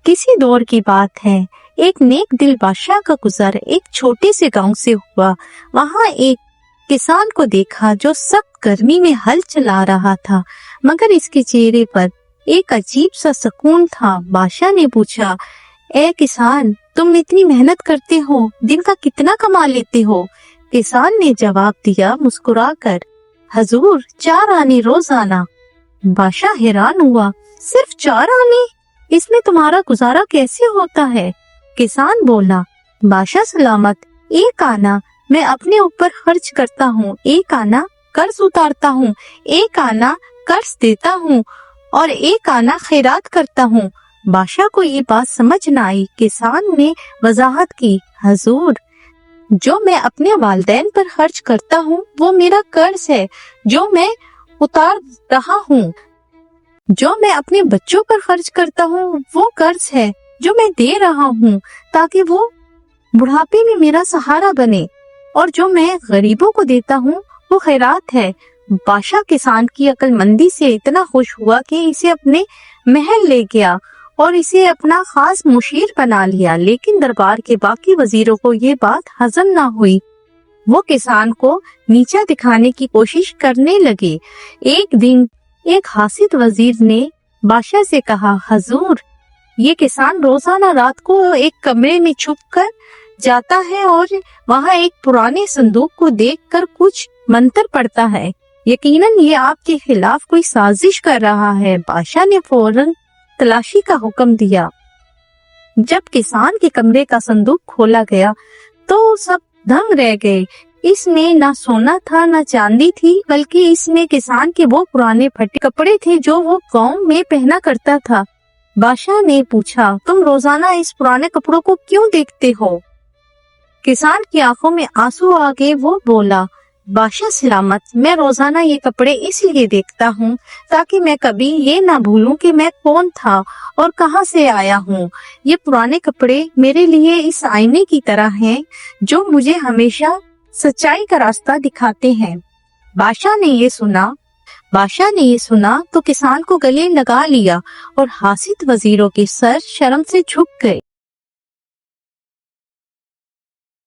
किसी दौर की बात है। एक नेक दिल बादशाह का गुजर एक छोटे से गांव से हुआ। वहां एक किसान को देखा जो सख्त गर्मी में हल चला रहा था, मगर इसके चेहरे पर एक अजीब सा सुकून था। बादशाह ने पूछा, ए किसान, तुम इतनी मेहनत करते हो, दिन का कितना कमा लेते हो? किसान ने जवाब दिया मुस्कुराकर, हजूर 4 आने रोजाना। बादशाह हैरान हुआ, सिर्फ 4 आने? इसमें तुम्हारा गुजारा कैसे होता है? किसान बोला, बादशाह सलामत, 1 आना मैं अपने ऊपर खर्च करता हूँ, 1 आना कर्ज उतारता हूँ, 1 आना कर्ज देता हूँ और 1 आना खैरात करता हूँ। बादशाह को ये बात समझ न आई। किसान ने वजाहत की, हजूर, जो मैं अपने वालिदैन पर खर्च करता हूँ वो मेरा कर्ज है जो मैं उतार रहा हूँ। जो मैं अपने बच्चों पर खर्च करता हूँ वो कर्ज है जो मैं दे रहा हूँ ताकि वो बुढ़ापे में मेरा सहारा बने, और जो मैं गरीबों को देता हूँ वो खैरात है। बादशाह किसान की अक्लमंदी से इतना खुश हुआ कि इसे अपने महल ले गया और इसे अपना खास मुशीर बना लिया। लेकिन दरबार के बाकी वजीरों को ये बात हजम ना हुई। वो किसान को नीचा दिखाने की कोशिश करने लगे। एक दिन एक हासिद वजीर ने बादशाह से कहा, हजूर, ये किसान रोजाना रात को एक कमरे में छुप कर जाता है और वहाँ एक पुराने संदूक को देखकर कुछ मंत्र पढ़ता है। यकीनन ये आपके खिलाफ कोई साजिश कर रहा है। बादशाह ने फौरन तलाशी का हुक्म दिया। जब किसान के कमरे का संदूक खोला गया तो सब दंग रह गए। इसमें ना सोना था ना चांदी थी, बल्कि इसमें किसान के वो पुराने फटे कपड़े थे जो वो गांव में पहना करता था। बादशाह ने पूछा, तुम रोजाना इस पुराने कपड़ों को क्यों देखते हो? किसान की आंखों में आंसू आ गए। वो बोला, बादशाह सलामत, मैं रोजाना ये कपड़े इसलिए देखता हूँ ताकि मैं कभी ये ना भूलूं कि मैं कौन था और कहाँ से आया हूँ। ये पुराने कपड़े मेरे लिए इस आईने की तरह हैं जो मुझे हमेशा सच्चाई का रास्ता दिखाते हैं। बादशाह ने ये सुना तो किसान को गले लगा लिया और हासिद वजीरों के सर शर्म से झुक गए।